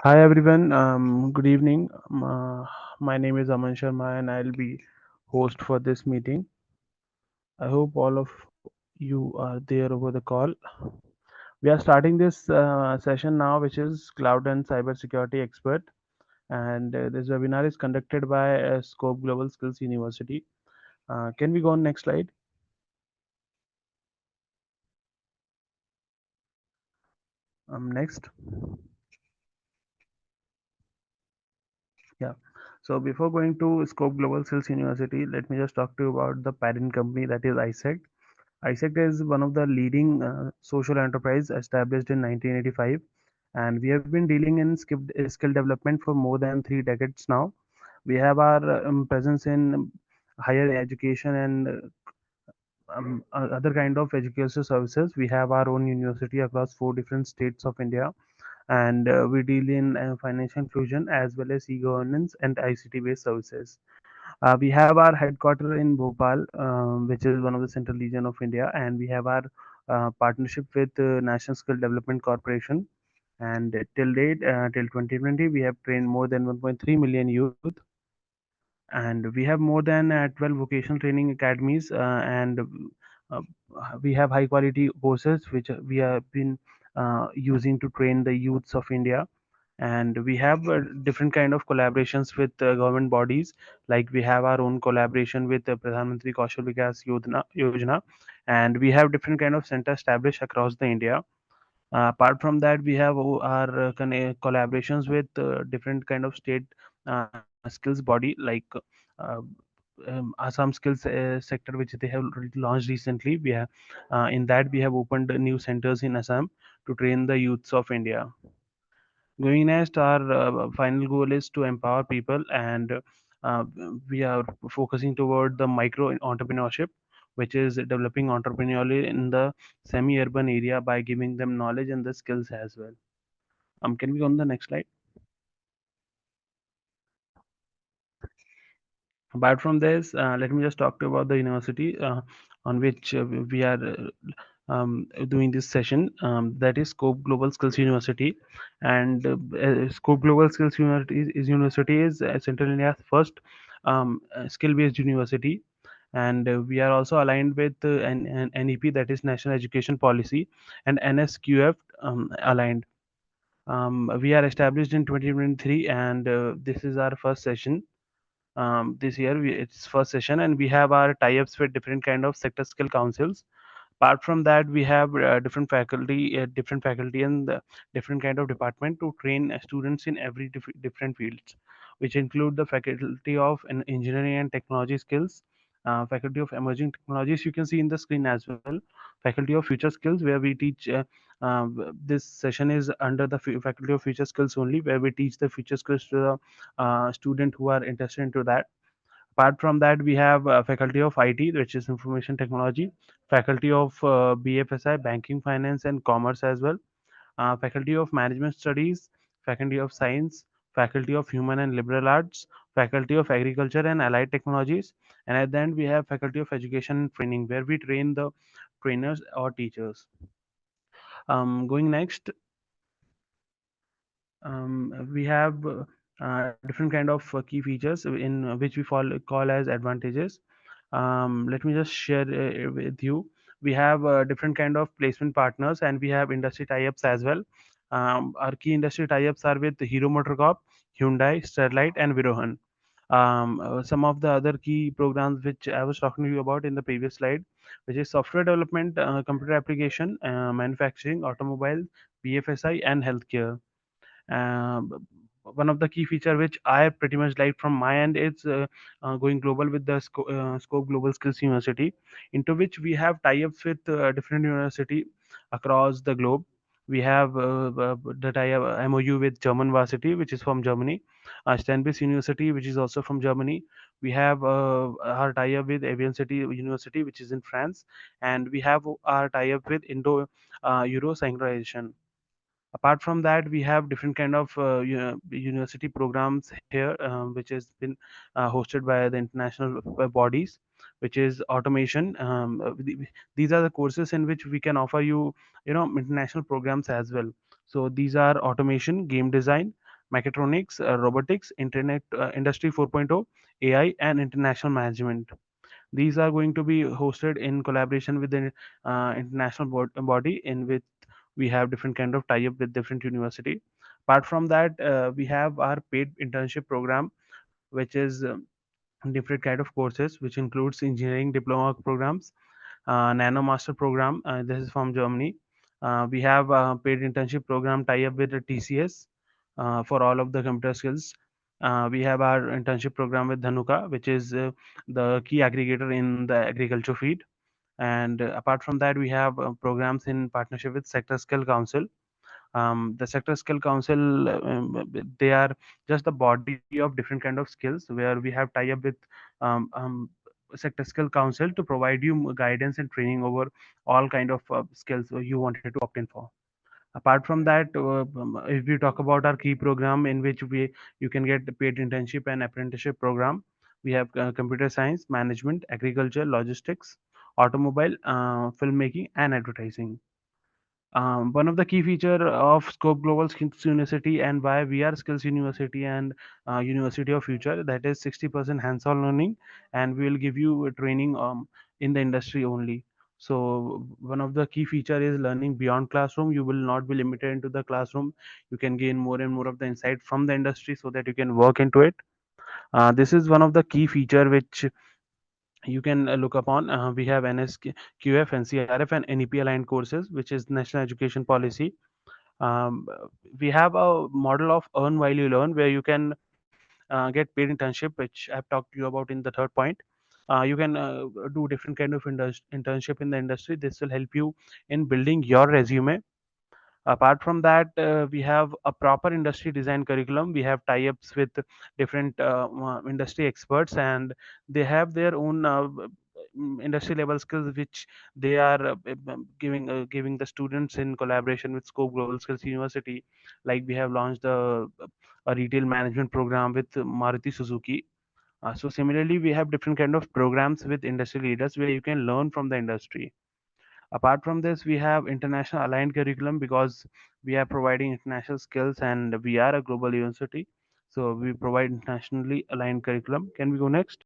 Hi everyone, good evening. My name is Aman Sharma and I'll be host for this meeting. I hope all of you are there over the call. We are starting this session now, which is Cloud and Cybersecurity Expert. And this webinar is conducted by Scope Global Skills University. Can we go on next slide? Next. Yeah. So before going to Scope Global Skills University, let me just talk to you about the parent company that is ISEC. ISEC is one of the leading social enterprise established in 1985, and we have been dealing in skill development for more than 3 decades now. We have our presence in higher education and other kind of educational services. We have our own university across 4 different states of India, and we deal in financial inclusion as well as e-governance and ICT based services. We have our headquarter in Bhopal, which is one of the central region of India, and we have our partnership with National Skill Development Corporation. And till date, till 2020, we have trained more than 1.3 million youth, and we have more than 12 vocational training academies, and uh, we have high quality courses which we have been using to train the youths of India. And we have different kind of collaborations with government bodies, like we have our own collaboration with Pradhan Mantri Kaushal Vikas Yojana, and we have different kind of center established across the India. Apart from that, we have our collaborations with different kind of state skills body, like uh, Assam skills sector, which they have launched recently. We have in that we have opened new centers in Assam to train the youths of India. Going next, our final goal is to empower people, and uh, we are focusing toward the micro entrepreneurship, which is developing entrepreneurially in the semi-urban area by giving them knowledge and the skills as well. Can we go on the next slide? Apart from this, let me just talk to you about the university on which we are doing this session. That is Scope Global Skills University, and Scope Global Skills University is Central India's first skill-based university, and we are also aligned with an NEP, that is National Education Policy, and NSQF aligned. We are established in 2023, and this is our first session this year. It's first session, and we have our tie-ups with different kind of sector skill councils. Apart from that, we have different faculty and different kind of department to train students in every different fields, which include the faculty of engineering and technology skills, faculty of emerging technologies, you can see in the screen as well, faculty of future skills, where we teach this session is under the faculty of future skills only, where we teach the future skills to the student who are interested into that. Apart from that, we have faculty of IT, which is information technology, faculty of BFSI, banking, finance, and commerce as well, faculty of management studies, faculty of science, faculty of human and liberal arts, faculty of agriculture and allied technologies, and at the end we have faculty of education and training, where we train the trainers or teachers. Going next, we have different kind of key features in which we call as advantages. Let me just share with you. We have different kind of placement partners, and we have industry tie-ups as well. Our key industry tie-ups are with Hero MotoCorp, Hyundai, Sterlite, and Virohan. Some of the other key programs which I was talking to you about in the previous slide, which is software development, computer application, manufacturing, automobile, BFSI, and healthcare. One of the key feature which I pretty much like from my end is going global with the Scope Global Skills University, into which we have tie-ups with different university across the globe. We have the tie-up MOU with German Varsity, which is from Germany, Stanbis University, which is also from Germany. We have our tie-up with Avian City University, which is in France, and we have our tie-up with Indo Euro Synchronization. Apart from that, we have different kind of university programs here, which has been hosted by the international bodies, which is automation. These are the courses in which we can offer you, international programs as well. So these are automation, game design, mechatronics, robotics, internet, industry 4.0, AI, and international management. These are going to be hosted in collaboration with the international body, in which we have different kind of tie-up with different university. Apart from that, we have our paid internship program, which is different kind of courses, which includes engineering diploma programs, nano master program. This is from Germany. We have a paid internship program tie up with the TCS for all of the computer skills. We have our internship program with Dhanuka, which is the key aggregator in the agriculture field. And apart from that, we have programs in partnership with Sector Skill Council. The Sector Skill Council, they are just the body of different kind of skills, where we have tie up with um, um, Sector Skill Council to provide you guidance and training over all kind of skills you wanted to opt in for. Apart from that, if we talk about our key program in which we you can get the paid internship and apprenticeship program, we have computer science, management, agriculture, logistics, automobile, filmmaking, and advertising. One of the key feature of Scope Global Skills University and why we are Skills University and University of Future, that is 60% hands-on learning, and we will give you a training in the industry only. So one of the key feature is learning beyond classroom. You will not be limited into the classroom. You can gain more and more of the insight from the industry so that you can work into it. This is one of the key feature which you can look upon. We have NSQF, NCRF, and NEP aligned courses, which is National Education Policy. um, we have a model of earn while you learn, where you can get paid internship, which I've talked to you about in the third point. You can do different kind of internship in the industry. This will help you in building your resume. Apart from that, we have a proper industry design curriculum. We have tie-ups with different industry experts, and they have their own industry level skills, which they are giving the students in collaboration with Scope Global Skills University. Like we have launched a retail management program with Maruti Suzuki. So similarly, we have different kind of programs with industry leaders where you can learn from the industry. Apart from this, we have international aligned curriculum, because we are providing international skills and we are a global university. So we provide internationally aligned curriculum. Can we go next?